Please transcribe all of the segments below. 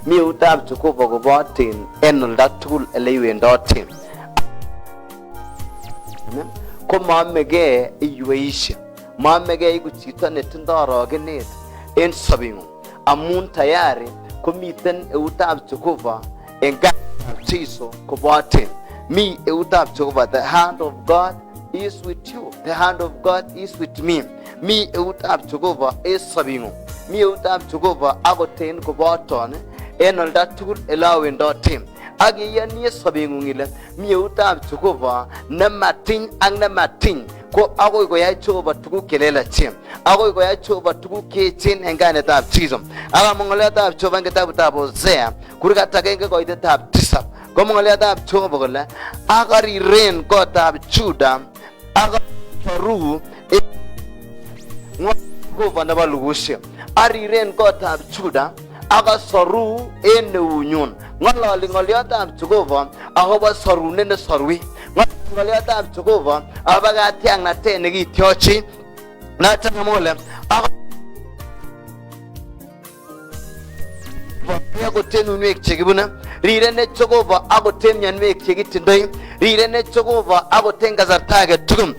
mi eutab Jehova kobotin en oldo tugul ele iwendoten. Ko maamegei iyweisie, maamegei iku chito netindoi orogenet en sobeng'ung, amun tayari komiten eutab Jehova en katab Jesu kobotin. Mi eutab Jehova. The hand of God is with you. The hand of God is with me. Mi eutab Jehova en sobeng'ung. Mi eutab Jehova akoten koboton en oldo tugul ele awendoten. Ak iyanie sobeng'ung ile mi eutab Jehova nematiny ak nematiny. Ko agoi koyai Jehova tuguk chelelachen, agoi koyai Jehova tuguk cheechen en kainetab Jesu. Ak among'oliotab Jehova en kitabutab Hosea kurgat agenge koitetab 9, komong'oliotab Jehova kole akariren kotab Juda ak asoru Jehova nebo lugusiek. Ariren kotab Juda ak asoru en eunyun. Ng'ololi ng'oliotab Jehova akobo sorunet nesorwi. Ng'oliotab Jehova akobo katiaknatet nekityochi. Noton amole akoten uinwek chekibune, rirene Jehova akoten mionwek chekitindoi, rirene Jehova akoten kasarta age tugul.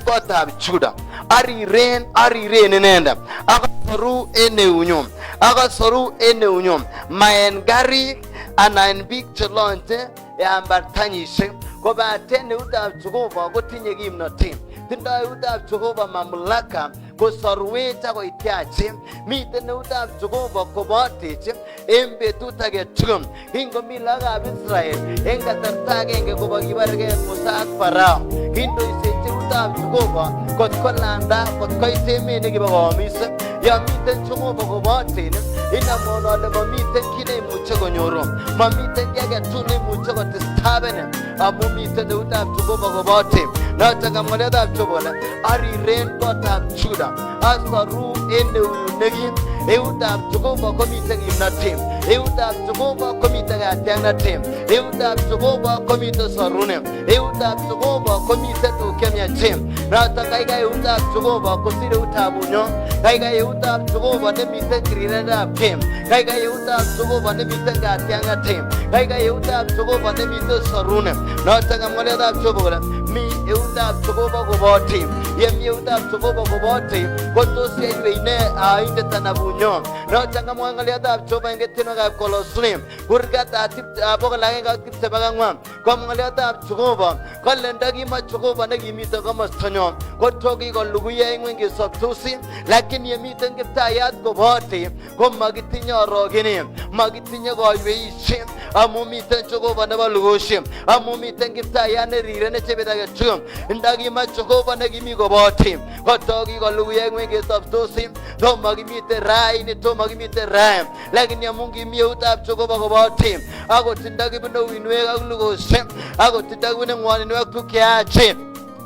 Kotab Juda ariren inendet akasoru en eunyun, akasoru en eunyun, ma en karik anan biik chelonje yambartanyisiek, kobaten eutab Jehova kotinye kimnotet. Tindoi eutab Jehova mamlaka kosorwech akoityache. Miten eutab Jehova kobotech en betut age tugul. Kingomi lagokab Israel en kasarta agenge kobokibargei Musa ak Farao, kindoisechi eutab Jehova kot kolanda kot koit emet nekibo koamis. Ya miten Jehova koboten inamwon ale mamiten kit neimuche konyoru, mamiten kiy age tugul neimuche kotistaben amun miten eutab Jehova koboten. Noton ng'oliotab Jehova ariren kotab Juda asoru en eunyun nekim. Eutab Jehova komiten kimnotet, eutab Jehova komiten katiaknatet, eutab Jehova komiten sorunet, eutab Jehova komiten tuguk chemiachen. Noton kaikai eutab Jehova kosir eutab unyon, kaikai eutab Jehova nemiten tiriretab gei, kaikai eutab Jehova nemiten katiaknatet, kaikai eutab Jehova nemiten sorunet. Noton ng'oliotab Jehova mi eutab Jehova kobotin. Yemi eutab Jehova kobotin kotos yeiwei ne aindet anan bunyon. Noton kamwa ng'oliotab Jehova en ketienwogikab Kolosai kurgat 124 kom ng'oliotab Jehova kole ndakimoche Jehova nekimiten komostanyon koto kikolugui en ng'weny kesobtosi, lakini yemiten Kiptayat kobotin komakitinye orogenet, makitinye koiweisiet, amun miten Jehova nebo lugusiek, amun miten Kiptayat nerirene chebet age tugul. Ndakimoche Jehova nekimi kobotin koto kikolugui en ng'weny kesobtosi, tomo kimiten raini, tomo kimiten raini, lakini amun kimi eutab Jehova kobotin, akot ndakibune uinwek ak lugosiek, akot ndakibune ng'woninwek ak tuguk cheyachen,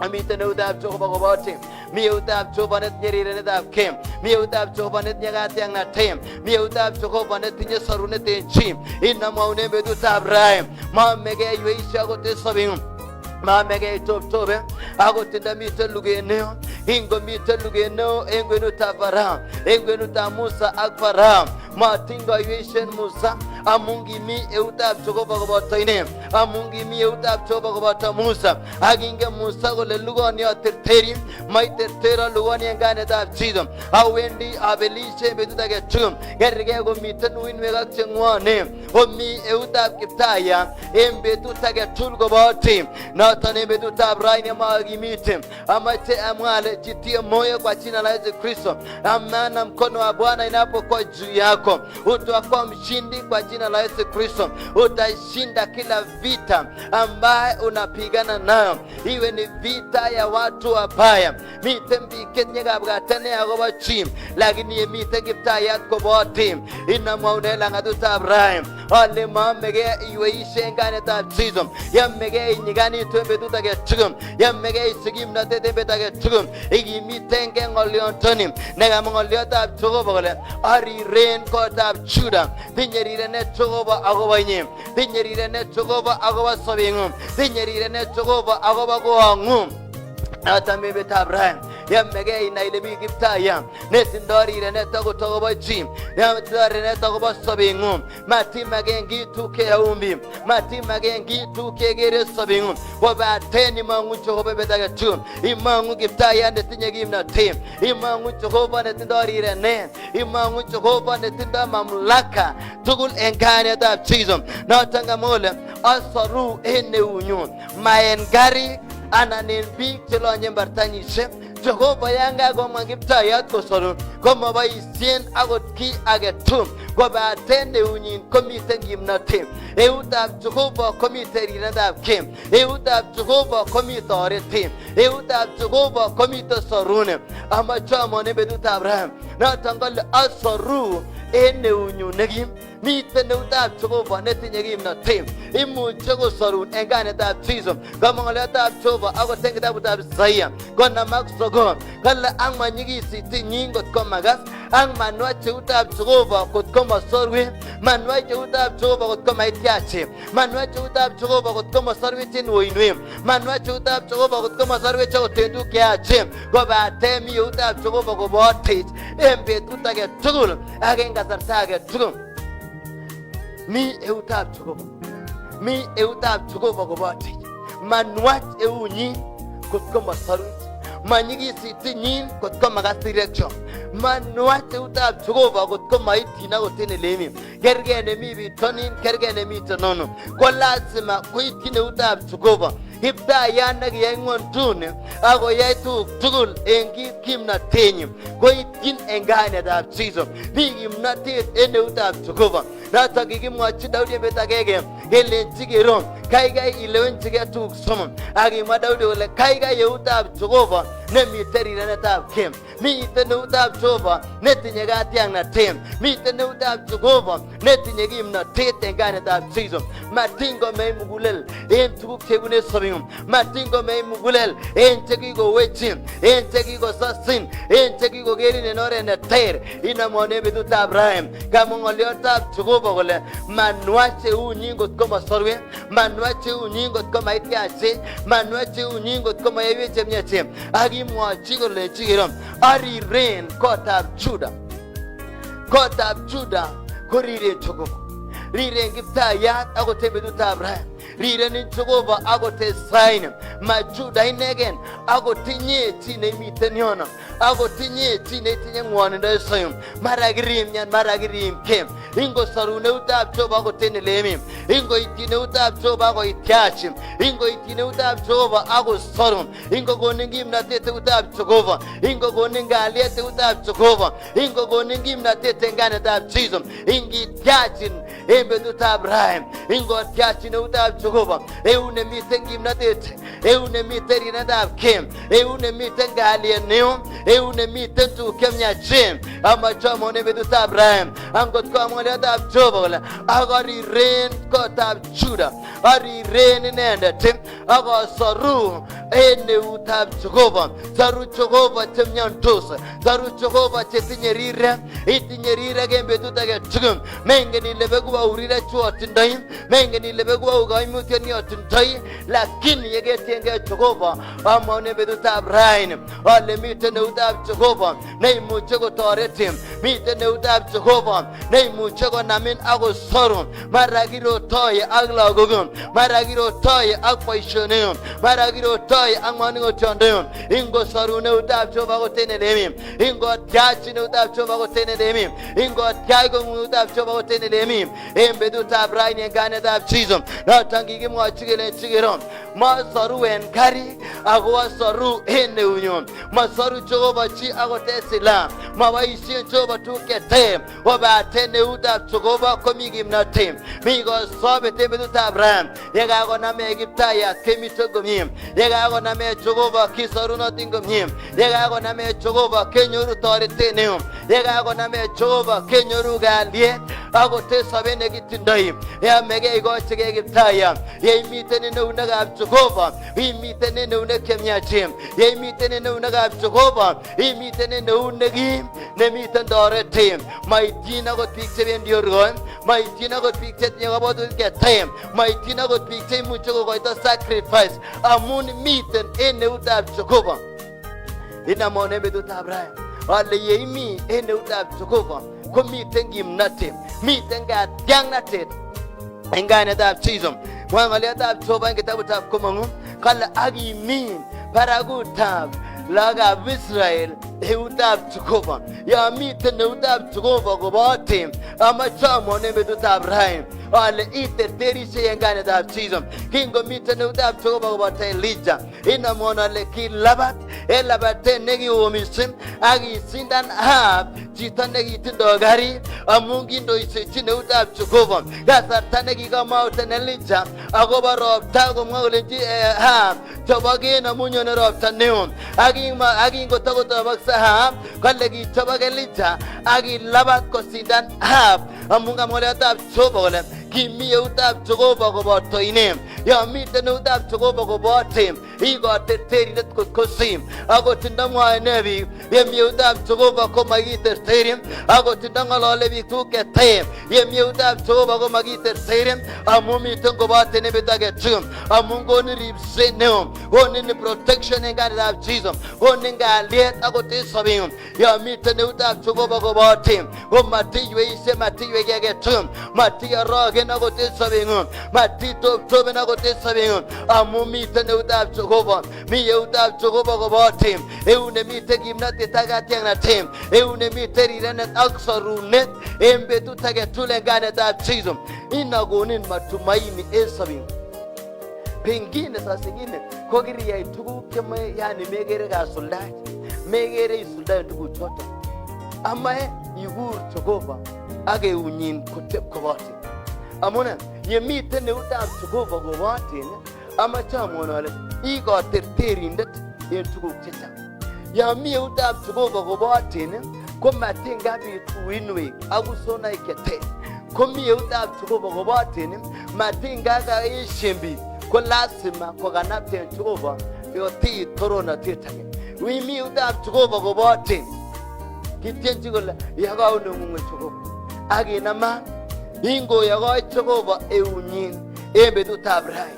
amiten eutab Jehova kobotin. Mi eutab Jehova netinye rirenetab gei, mi eutab Jehova netinye katiaknatet, mi eutab Jehova netinye sorunet en chi. Inamwaun en betutab raini, maamegei iyweisie akot en sobeng'ung, maamegei itoptobe akot ndamiten luget neo. Ingomiten luget neo en kwenutab Farao, en kwenutab Musa ak Farao, matiny koiweisien Musa amun kimi eutab Jehova koboto ine, amun kimi eutab Jehova koboto Musa. Ak ingen Musa kole lugoni aterteri, maitertero lugoni en kainetab Jesu. Awendi abelisie en betut age tugul, kergei komiten uinwek ak cheng'wonen, komi eutab Kiptayat en betut age tugul kobotin. Noton en betutab raini makimiten, amache amwa ale jitie moyo kwa jina la Yesu Kristo, amana mkono wa Bwana inapokuwa juu yako utakuwa mshindi kwa jina la Yesu Kristo. Utashinda kila vita ambaye unapigana nayo, iwe ni vita ya watu wabaya. Miten biik chetinye kabwatene akobo chi, lakini yemiten Kiptayat kobotin. Inamwaun en lang'atutab raini ale maamegei iyweisie en kainetab Jesu, yamegei inyiganitu en betut age tugul, yamegei isich kimnotet en betut age tugul. Ikimitengei ng'oliondoni nekamwa ng'oliotab Jehova kole ariren kotab Juda. Tinye rirenet Jehova akobo inye, tinye rirenet Jehova akobo sobeng'ung, tinye rirenet Jehova akobo koong'ung. Noton en betutab raini yamege inai ile mi Kiptayat netindo rirenet akot akobo chi, netindo rirenet akobo sobeng'ung. Matimaken kitu keumbi, matimaken kitu kekere sobeng'ung, kobaten imong'u Jehova bet age tugul. Imong'u Kiptayat netinye kimnotet, imong'u Jehova netindo rirenet, imong'u Jehova netindo mamlaka tugul en kainetab Jesus. Noton kamole asoru en eunyun, ma en karik anan en biik chelonye mbartanyisiek. Jehova yan kakomwa Kiptayat kosoru komoboisien akot kiy age tugul, kobaten eunyin komiten kimnotet. Eutab Jehova komiten rirenetab kee, eutab Jehova komi toretet, eutab Jehova komiten sorunet. Amache amwone betutab Abraham, noton kole asoru en eunyun nekim. Miten eutab Jehova netinye kimnotet, imuche kosorun en kainetab Jesus. Kamwa ng'oliotab Jehova akot en kitabutab Isaia konom ak sogol kole ak manyigisitinyin kot komakas, ak manwach eutab Jehova kot komosorwech, manwach eutab Jehova kot komaityache, manwach eutab Jehova kot komosorwech en uinwek, manwach eutab Jehova kot komosorwech akot en tuguk cheyachen, kobaten mi eutab Jehova kobotech en betut age tugul ak en kasarta age tugul. Mi eutab Jehova, mi eutab Jehova kobotech. Manwach eunyin kot komosorwech, manyigisitinyin kot komakas direction, manwach eutab Jehova kot komaityin akot en elemi. Kergei nemi bitonin, kergei nemiten ono, ko lazima koityin eutab Jehova. Kiptayat nekiyai ng'wonduni akoyai tuguk tugul en kimnotenyin koityin en kainetab Jesus. Mi kimnotet en eutab Jehova. Noton kikimwochi Daudi en betut agenge kelenji kero kaikai ilewenchigei tuguk somok, akimwa Daudi kole kaikai eutab Jehova nemiten rirenetab kee, miten eutab Jehova netinye katiaknatet, miten eutab Jehova netinye kimnotet en kainetab Jesus. Matin komei mugulel en tuguk chebune sobeng'ung, matin komei mugulel en chekikowechin, en chekikososin, en chekikokerin en oret neter. Inamwone betutab Abraham kamwa ng'oliotab Jehova kole manwach eunyin kot komosorwech, manwach eunyin kot komaityache, manwach eunyin kot komayaiwech chemyachen. Akimwochi kolenji kero ariren kotab Juda, kotab Juda koriren Jehova, riren Kiptayat akot en betutab Abraham, rirenin Jehova akot en saini. Ma Juda inegen, akot inye chi nemiten yono, akot inye chi netinye ng'wonindo en soyun, mara kirimyan, mara kirimke, ingosorun eutab Jehova akot en elemi, ingoityin eutab Jehova akoityach, ingoityin eutab Jehova akosorun, ingokonin kimnotet eutab Jehova, ingokonin kalyet eutab Jehova, ingokonin kimnotet en kainetab Jesus. Ingityachin en betutab Abraham, ingotyachin eutab Jehova, eun nemiten kimnotet, eun nemiten rirenetab kee, eun nemiten kalyet neo, eun nemiten tuguk chemyachen. Amache amwone betutab Abraham, angot ko ng'oliotab Jehova kole akariren kotab Juda, ariren inendet akosoru en eutab Jehova. Soru Jehova chemyandos, soru Jehova chetinye rirek, itinye rirek en betut age tugul. Mengen ile beku au rirek chu otindoi, mengen ile beku au koimutiet ni otindoi, lakini yeketiengei Jehova amwone betutab raini ale miten eutab Jehova neimuche kotoretin, miten eutab Jehova neimuche konamin akosorun. Mara kirotoye ak lagokun, mara kirotoye ak boisionikun, mara kirotoye ak maning'otiondeyun, ingosorun eutab Jehova akot en elemi, ingotyachin eutab Jehova akot en elemi, ingotyach kong'ung eutab Jehova akot en elemi, en betutab raini en kainetab Jesus. Noton kikimwochi kelenji kero masoru en karik ako asoru en eunyun. Masoru Jehova chi akot en silaha, maboisien Jehova tuguk cheter, kobaten eutab Jehova komi kimnotet, mi kosobet en betutab Abraham. Yekakonamech Kiptayat kemiten komie, yekakonamech Jehova kisorunotin komie, yekakonamech Jehova kenyoru toretet neo, yekakonamech Jehova kenyoru kalyet akot en sobet nekitindoi. Yamege ikochigei Kiptayat, yeimiten en eunekab Jehova imiten en eunek chemyachen, yeimiten en eunekab Jehova imiten en eut nekim nemiten toretet. Maityin akot biik chebendi orkoen, maityin akot biik chetinye kabwatutik cheter, maityin akot biik cheimuche kokoito sacrifice, amun miten en eutab Jehova. inamwone betutab rani ale yeimi en eutab Jehova komiten kimnatet, miten katiaknatet en kainetab Jesus. Mwa ng'oliotab Jehova en kitabutab Komong'u kale akimin barakutab lagokab Israel eutab Jehova. Ya miten eutab Jehova kobote amache amwone betutab rani ale iterterishe en kainetab Jesus. Kingomiten eutab Jehova koboto Elijah, inamwone ale kilabat en labatet nekioo mising akisindan Ahab chito nekitindo karit amun kindoisechin eutab Jehova. Kasarta nekikamauten Elijah akobo ropta komwa kolenji Ahab choboken amun nyone ropta neo. Akingotokotobokse Ahab kale kichobok Elijah akilabat kosindan Ahab amun ng'oliotab Jehova kole kimi eutab Jehova koboto ine. Ya miten eutab Jehova kobote ikoterterindet kot kosim. Akot ndamwae ne biik yemi eutab Jehova komakiterteri, akot ndang'olole biik tuguk cheter yemi eutab Jehova komakiterteri amun miten kobote nebet age tugul, amun konin ripset neo, konin protection en kainetab Jesus, konin kalyet akot en sobeng'ung. Ya miten eutab Jehova kobote komatiyweisie, matiywei kiy age tugul, matiyorogen akot en sobeng'ung, matitoptopen akot en sobeng'ung amun miten eutab Jehova. Mi eutab Jehova kobote eut nemiten kimnatet ak katiaknatet, eut nemiten rirenet ak sorunet en betut age tugul en kainetab Jesus. Inakonin matumaini en sobeng'ung. Pengine saa zingine ko kiriyai tuguk chemoe, yani mekere kasuldaet, mekere isuldaen tuguchoto, amae ikur Jehova ak eunyin kotep kobote. Amune yemiten eutab Jehova kobote amache amwon ale ikoterterindet en tuguk chechang. Ya mi eutab Jehova kobote komatingabit uinwek ak usonaik cheter. Komi eutab Jehova kobote matingaesien biik ko lazima kokanapten Jehova yotit toronatet age. Wimi eutab Jehova kobote kityenchi kole yakaun eung'ung Jehova akinama ingoyokoi Jehova eunyin en betutab rani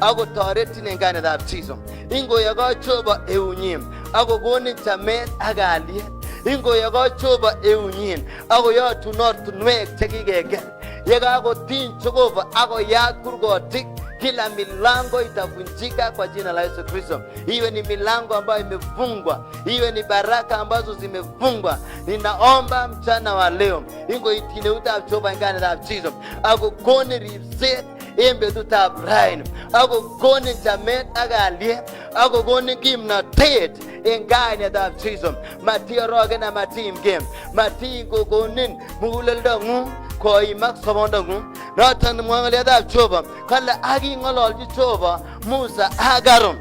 akotoretin en kainetab Jesus. Ingoyokoi Jehova eunyin akokonin chamet ak kalyet. Ingoyokoi Jehova eunyin akoyotun ortinwek chekikeker. Yekakotiny Jehova akoyat kurgotik, kila milango itavunjika kwa jina la Yesu Kristo. Iwe ni milango ambayo imefungwa, iwe ni baraka ambazo zimefungwa, ninaomba mchana wa leo ingo itine eutab Jehova en kainetab Jesus akokoni ripset en betutab rani, akokoni chamet ak kalyet, akokoni kimnatet en kainetab Jesus. Matiorogen na matiimgei, matikokonin muguleldong'ung koimak sobondong'ung. Noton mwa ng'oliotab Jehova kale aking'ololchi Jehova Musa ak Aron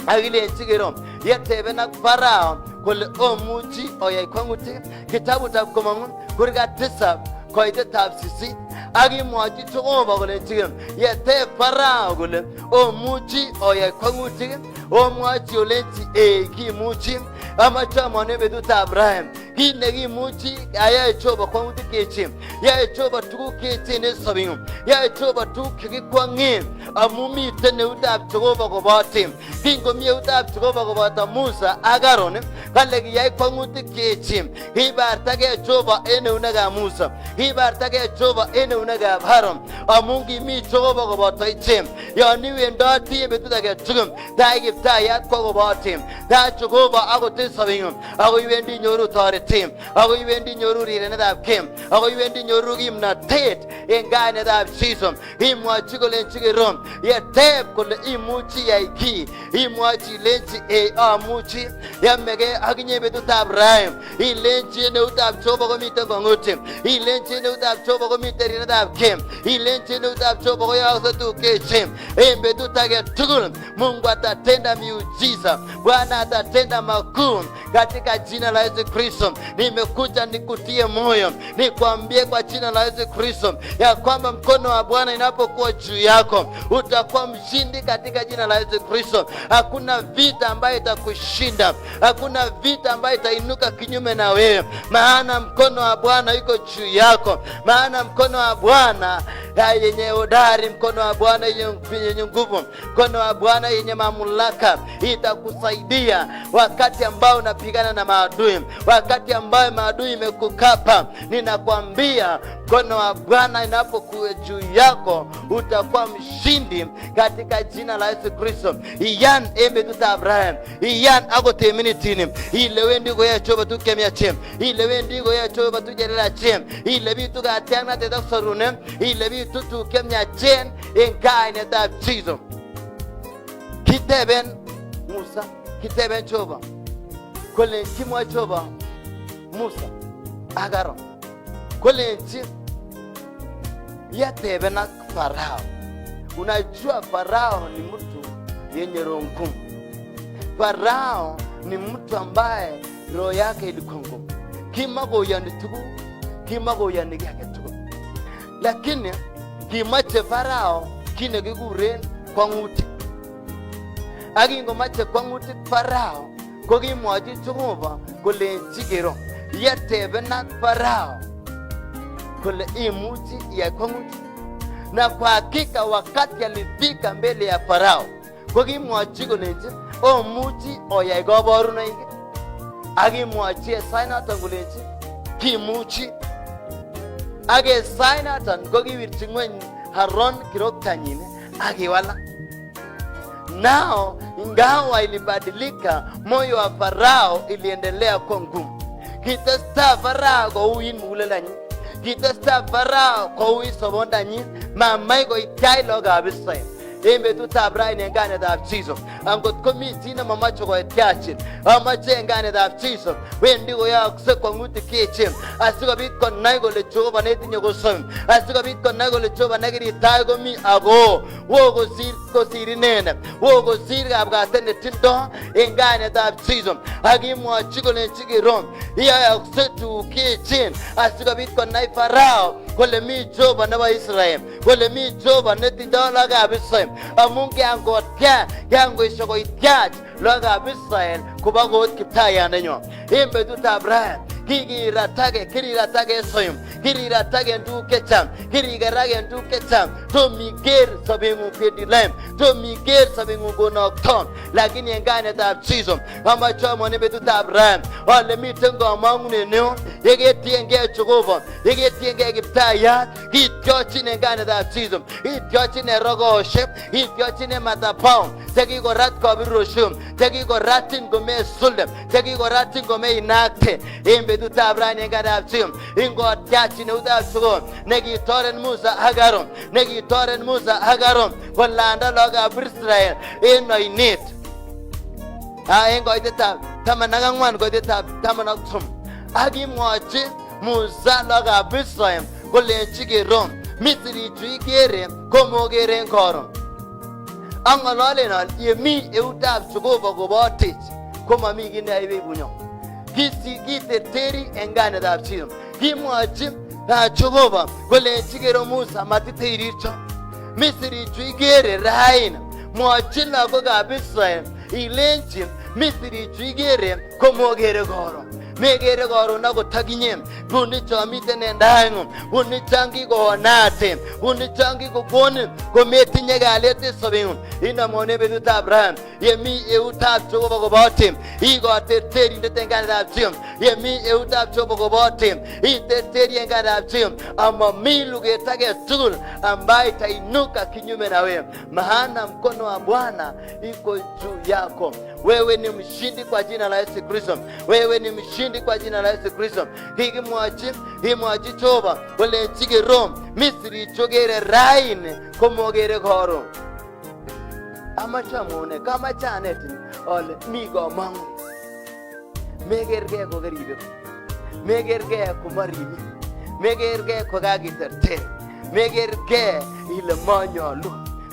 akilenchi kero yeteben ak Farao kole omuchi oyai kwang'utik. Kitabutab Komong'u kurgat 9 koitetab 8 akimwochi Jehova kolenchi kero yeteb Farao kole omuchi oyai kwang'utik, omwochi olenchi kimuchi. Amache amwone betutab rani kit nekimuchi ayae Jehova kwang'utik cheechen, yae Jehova tuguk cheechen en sobeng'ung, yae Jehova tuguk chekikwong'en amun miten eutab Jehova kobote. Kingomi eutab Jehova koboto Musa ak Aron kale kiyai kwang'utik cheechen. Kibartagei Jehova en eunekab Musa, kibartagei Jehova en eunekab Aron amun kimi Jehova koboto ichek. Yon iwendoti en betut age tugul tai Kiptayat kwa kobote, tai Jehova akot en sobeng'ung, ako iwendi nyoru toretet, ako iwendi nyoru rirenetab kem, ako iwendi nyoru kimnatet en kainetab Jesus. Imwochi kolenchi kero yeteb kole imuchi yai ki, imwochi ilenchi amuchi. Yamegei akinye betutab rani ilenchi en eutab Jehova komiten kwang'utik, ilenchi en eutab Jehova komiten rirenetab kem, ilenchi en eutab Jehova koyookse tuguk cheechen en betut age tugul. Mungu atatenda miujiza, Bwana atatenda makuu katika jina la Yesu Kristo. Nimekuja nikutie moyo, nikwambie kwa jina la Yesu Kristo ya kwamba mkono wa Bwana inapokuwa juu yako utakuwa mshindi katika jina la Yesu Kristo. Hakuna vita ambayo itakushinda, hakuna vita ambayo itainuka kinyume na wewe, maana mkono wa Bwana yuko juu yako, maana mkono wa Bwana yenye hodari, mkono wa Bwana yenye nguvu, mkono wa Bwana yenye mamlaka itakusaidia wakati ambao unapigana na maadui, wakati ambao maadui imekukapa. Ninakwambia mkono wa Bwana inapokuwa juu yako utakuwa mshindi katika jina la Yesu Kristo. Iyan embe tuta Abraham, iyan agote minitini, ile wendi go ya choba tu kemya chem, ile wendi go ya choba tu jerela chem, ile bitu ga tena te doksorune, ile bitu tu kemya chen enkai ne ta chizo. Kiteben Musa, kiteben choba. Kole kimwa choba Musa agaro. Kole chi yatebena Farao. Unajua Farao ni mtu yenye roho ngumu. Farao ni mtu ambaye roho yake ilikuwa ngumu. Kimago yanitugu, kimago yanigake tugu. Lakini kimache Farao kine kiguren kwa nguti. Agingo mache kwa nguti Farao kokimwachi Jehova kole chikero yatebena Farao kole imuchi ya kwa nguti. Na kwa hakika wakati alifika mbele ya Farao kokimwachi kolenji omuchi oyai kaborunoik, akimwachi sainoton kolenji kimuchi. Ake sainoton kokiwirchi ngweny Aron kiroktanyin akiwala. Nao ingawa ilibadilika, moyo wa Farao iliendelea kuwa ngumu. Kitesta Farao kouin mugulelanyi, kitesta Farao koui sobondanyin, mamai koityai logab Israel. En betutab raini en kanetab Jiso, angot komi chi nemamache koityachin, amache en kanetab Jiso wendi koyookse kwangutik cheechen, asikobit konai kole Jehova netinye kosom, asikobit konai kole Jehova nekiritai komi ako wo kosir inendet, wo kosir kabwatet netindo en kanetab Jiso. Akimwachi kolenji kiro yookse tuguk cheechen asikobit konai Farao kole mi Jehova nebo Israel, kole mi Jehova netindo logab Israel. Amun kiangoisho koityach logab Israel koba kot kiptayandenyo. En betutab Abraham kiriratake soyum, kiriratake tuguk chechang, kirikeraken tuguk chechang, tomiker sobeng'ung bedilem, tomiker sobeng'ung konokton. Lakini en kainetab Jiso amache amwone betutab Abraham ale miten kamang'unet neo yeketiengei Jehova, yeketiengei Kiptayat, kityochin en kainetab Jiso, kityochin en rogoshek, kityochin en madhabahu chekikorat kabirushek, chekikoratin komesulde, chekikoratin komeinakte. En betutab raini en kainetab Jiso ingotyachin eutab Jehova nekitoren Musa ak Aron, nekitoren Musa ak Aron kolanda logab Israel en oinet. En koitetab 14 koitetab 13 akimwachi Musa logab Israel kolenji kero Misri chu ikere komokere en koron. Ang'ololen ale yemi eutab Jehova kobotech komomi kit neyoe bunyo. Kiterteri en kainetab Jiso. Kimwachi Jehova kolenji kero Musa matiterircho Misri chu ikere raini, mwachi lagokab Israel ilenji Misri chu ikere komokere koron. Megere koron akot akinye, bunicho miten en taing'ung, bunichan kikoonate, bunichan kikokonin kometinye kalyet en sobeng'ung. Inamwone betutab Abraham yemi eutab Jehova kobote ikoterterindet en kainetab Jiso, yemi eutab Jehova kobote iterteri en kainetab Jiso. Amami luget age tugul ambaye itainuka kinyume na wewe, maana mkono wa Bwana iko juu yako. Wewe ni mshindi kwa jina la Yesu Kristo, wewe ni mshindi kwa jina la Yesu Kristo. Himwachi Jehova kolenji kero Misri chogere raini komokere koron. Amache amwone kamache anetin ale mi kamang'unet. Mekergei kokeribe, mekergei komaribe, mekergei kokakiterter, mekergei ile manyolu.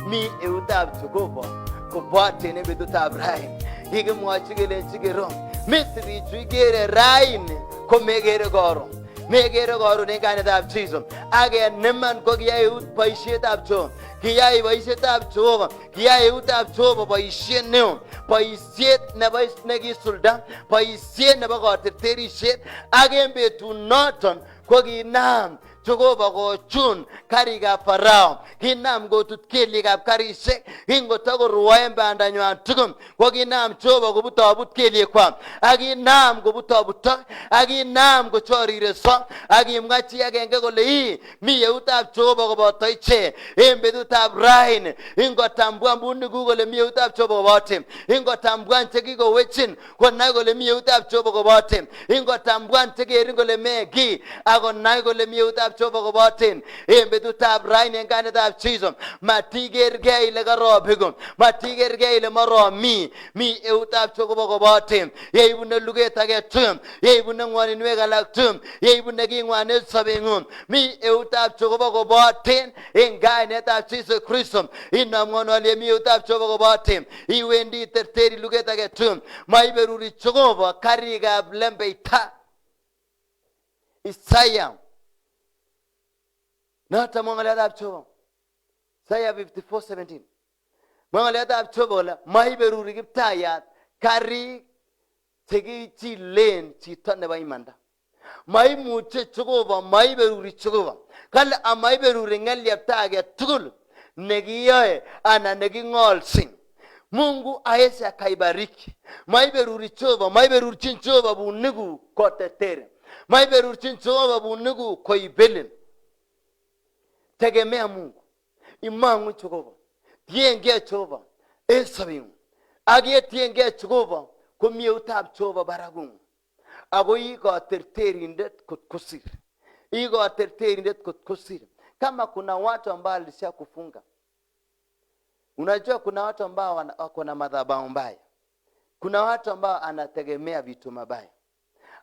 Mi eutab Jehova kobote en betutab raini. Kikimwachi kelenji kero Misri chu ikere raini komekere koron, mekere koron en kainetab Jiso. Akeneman ko kiyai eut boisietab Jehova, kiyai boisietab Jehova, kiyai eutab Jehova boisiet neo, boisiet nebo nekisulda, boisiet nebo katerterisiet. Ak en betunoton ko kinam Jehova kochun karikab Farao. Kinam kotut kelyekab karishek. Kingotakorwoen bandanywan tugul. Kokinam Jehova kobutobut kelyekwak. Akinam kobutobutok. Akinam kochorireso. Akimwa chi agenge kole ii mi eutab Jehova koboto ichek. En betutab raini ingotambuan bunikuk kole mi eutab Jehova kobote. Ingotambuan chekikowechin konai kole mi eutab Jehova kobote. Ingotambuan chekerin kole meki akonai kole mi eutab Jehova kobote. En betutab raini en kainetab Jesus matikergei ile karobiku. Matikergei ile maromi. Mi eutab Jehova kobote. Yeibune luget age tugul. Yeibune ngwoninwek alak tugul. Yeibune kingwan en sobeng'ung. Mi eutab Jehova kobote en kainetab Jesus Kristo. Inamwon ale mi eutab Jehova kobote. Iwendi terteri luget age tugul. Maiberuri Jehova karikab lembeita. Isaiah. Nata mwangaliatab Jehova. Isaiah 54:17. Mwangaliatab Jehova maiberuri kiptayat karik chekichilen chito nebo imanda. Maimuche Jehova, maiberuri Jehova. Kale amaiberuri ng'elyepta age tugul nekiyoe anan neking'olsin. Mungu aese akaibariki. Maiberuri Jehova, maiberurchin Jehova buniku kotetere. Maiberurchin Jehova buniku koibelin. Tegemea Mungu. Imang'u Jehova. Tiengei Jehova en sobeng'ung. Ak yetiengei Jehova komi eutab Jehova barakung'ung. Ako ikoterterindet kot kusir. Ikoterterindet kot kusir. Kama kuna watu ambao alisha kufunga. Unajua kuna watu ambao wako na madhabahu mbaya. Kuna watu ambao anategemea vitu mabaya.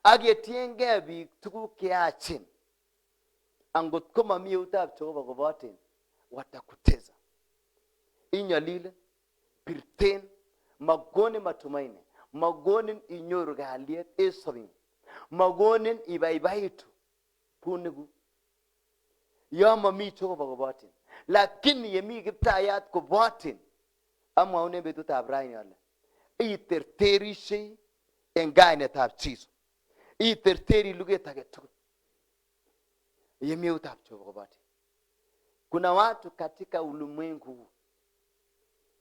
Agetienge biik tuguk cheyachen. Angot koma mi eutab Jehova koboten watakuteza. Inyalile, pirten, magonin matumaini. Magonin inyoru kalyet en sobeng'ung. Magonin ibaibaitu buniku. Yo mami Jehova koboten. Lakini yemi kiptayat koboten, amwaun en betutab raini ale iterterishei en kainetab Jesu. Iterteri luget age tugul. Yemi eutab Jehova koboten. Kuna watu katika ulimwengu huu,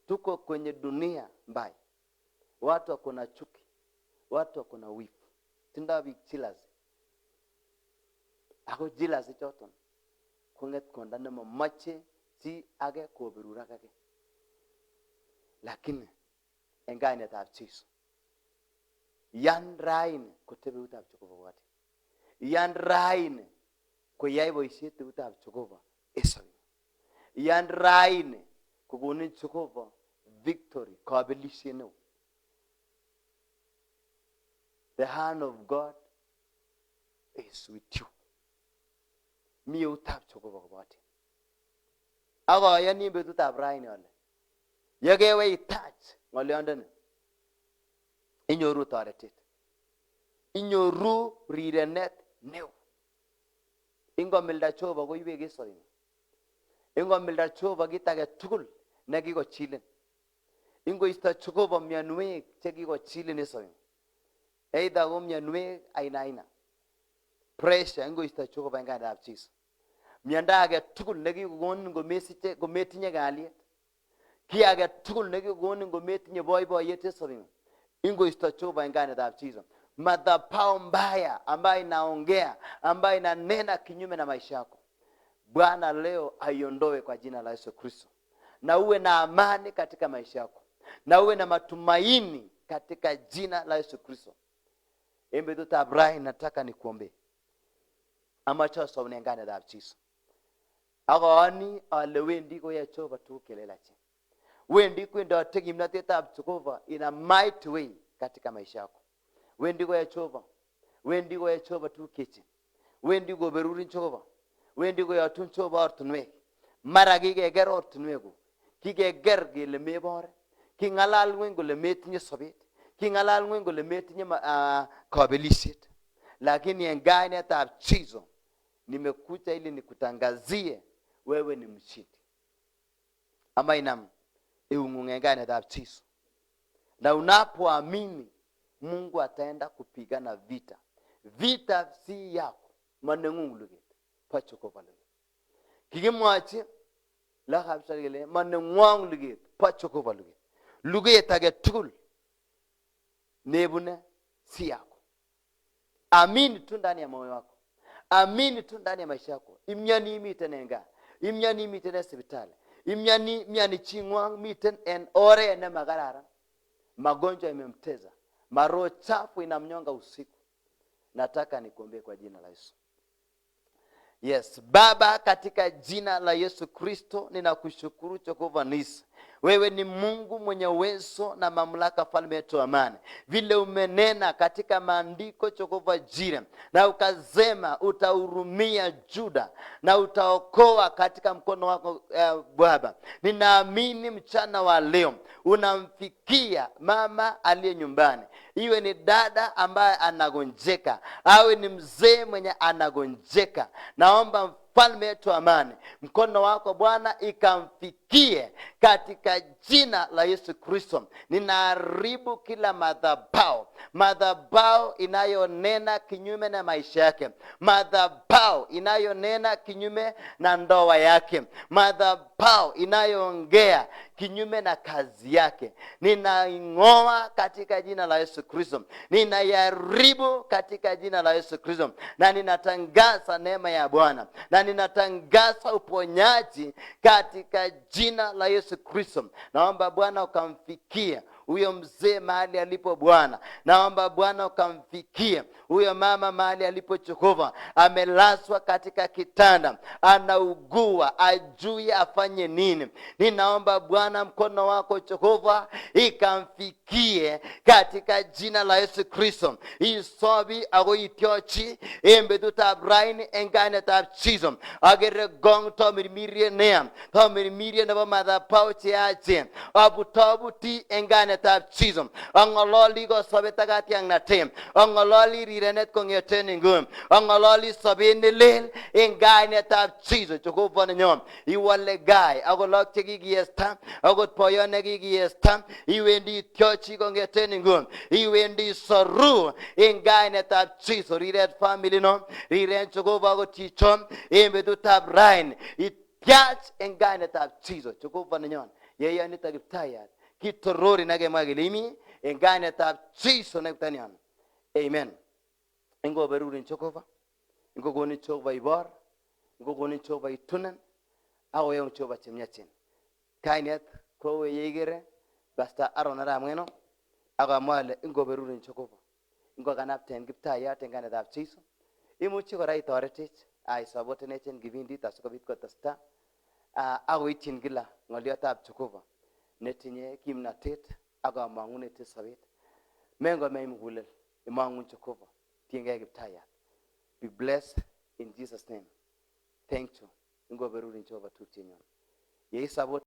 tuko kwenye dunia mbaya. Watu wako na chuki, watu wako na wivu. Tinda biik jealousy. Ako jealousy choton konget konda nemomoche chi age koberurak age. Lakini en kainetab Jesu, yan raini kotebe eutab Jehova koboten. Yan raini koyai boisiet eutab Jehova esobe. Yan raini kokonin Jehova victory, kabelisiet neo. The hand of God is with you. Mi eutab Jehova koboten. Ako ayani betutab raini ale yekewe itach ng'olyondoni inyoru toretet. Inyoru rirenet neo. Ingomilda Jehova koibek en sobeng'ung. Ingomilda Jehova kit age tugul nekikochilin. Ingoisto Jehova mianwek chekikochilin en sobeng'ung. Either ko mianwek aina. Pressure ingoisto Jehova en kainetab Jesu. Miando age tugul nekikokonin kometinye kalyet. Ki age tugul nekikokonin kometinye boiboiyet en sobeng'ung. Ingoisto Jehova en kainetab Jesu. Madhabahu mbaya ambayo inaongea, ambayo inanena kinyume na maisha yako, Bwana leo aiondoe kwa jina la Yesu Kristo. Na uwe na amani katika maisha yako. Na uwe na matumaini katika jina la Yesu Kristo. Embe tuta Abraham nataka nikuombe. Amacho sobne ngane da Jesu. Ako ani ale wendi ko ya Jehova tukelelache. Wendi kwenda tegimnatetab Jehova in a mighty way katika maisha yako. Wendi ko ya Jehova. Wendi ko ya Jehova tukeche. Wendi ko berurin Jehova. Wendi ko ya tun Jehova ortunwek. Mara kikeker ortunweku. Kikeker kele mebore. Kingalal ngwen kole metinye sobet. Kingalal ngwen kole metinye kabelisiet. Lakini en kainetab Jesu nimekuja ili nikutangazie wewe ni mshindi. Ama inam eung'ung en kainetab Jesu. Na unapoamini Mungu ataenda kupigana vita. Vita si yako, maneng'ung luget. po Jehova luget. Kikimwachi lakab Israel kele manengwong luget po Jehova luget. Luget age tugul nebune si yako. Amini tu ndani ya moyo wako. Amini tu ndani ya maisha yako. Imyani miten enga. Imyani miten hospitali. Imyani chingwang miten en ore na magarara. Magonjwa imemteza. Maroho chafu inamnyonga usiku. Nataka nikuombee kwa jina la Yesu. Yes, Baba, katika jina la Yesu Kristo ninakushukuru Jehova Nisi. Wewe ni Mungu mwenye uwezo na mamlaka, falme yetu amani. Vile umenena katika maandiko Jehova Jire, na ukasema utahurumia Juda na utaokoa katika mkono wako Baba. Ninaamini mchana wa leo unamfikia mama aliye nyumbani. Iwe ni dada ambaye anagonjeka, awe ni mzee mwenye anagonjeka. Naomba mfalme wetu amani, mkono wako Bwana ikamfikie katika jina la Yesu Kristo. Ninaharibu kila madhabahu inayonena kinyume na maisha yake, madhabahu inayonena kinyume na ndoa yake, madhabahu inayoongea kinyume na kazi yake. Ninaing'oa katika jina la Yesu Kristo. Ninayaribu katika jina la Yesu Kristo. Na ninatangaza neema ya Bwana. Na ninatangaza uponyaji katika jina la Yesu Kristo. Naomba Bwana ukamfikie huyo mzee mahali alipo Bwana. Naomba Bwana ukamfikie huyo mama mahali alipo Jehova. Amelazwa katika kitanda, anaugua, ajui afanye nini. Ninaomba Bwana mkono wako Jehova ikamfikie katika jina la Yesu Kristo. Isobi ago itiochi embedutab rain enganetab chizo. Agere gong to mirmirie neam. To mirmirie nebo madhapau chiache. Abutobuti enganetab chizo. Angololi go sobetagati ang natem. Angololi rirenet kongeten ingum. Angololi sobene lel enganetab chizo. Jehova nenyom. Iwale gai agolok chekigiyesta. Agot poyo nekigiyesta. Iwendi tiochi kongeten ingum. Iwendi soru enganetab chizo. Riret family no. Riren Jehova agot chichom. Embedutab rain. Itiach enganetab chizo. Jehova nenyom. Yeye nitakiptayat. Kitorori nage magilimi enganetab chizo nekutanian. Amen. Ingo berurin Jehova. Ingo goni Jehova ibor. Ingo goni Jehova itunan. Awo yung Jehova chimnyachin. Kainet kowe yegere basta Aron aramweno. Aga mwale ingo berurin Jehova. Ingo ganapten kiptayat enganetab chizo. Imuchi kora itoretech ai sabotenechen kibindit asikobit kotesta. Ago ityin kila ngoliotab Jehova netinye kimnatet ak kamangunet en sobet. Mengo meimugulel imangun Jehova tiengei kiptayat. Be blessed in Jesus' name. Thank you. Ingo berurin Jehova tupchenyon. Ye isabot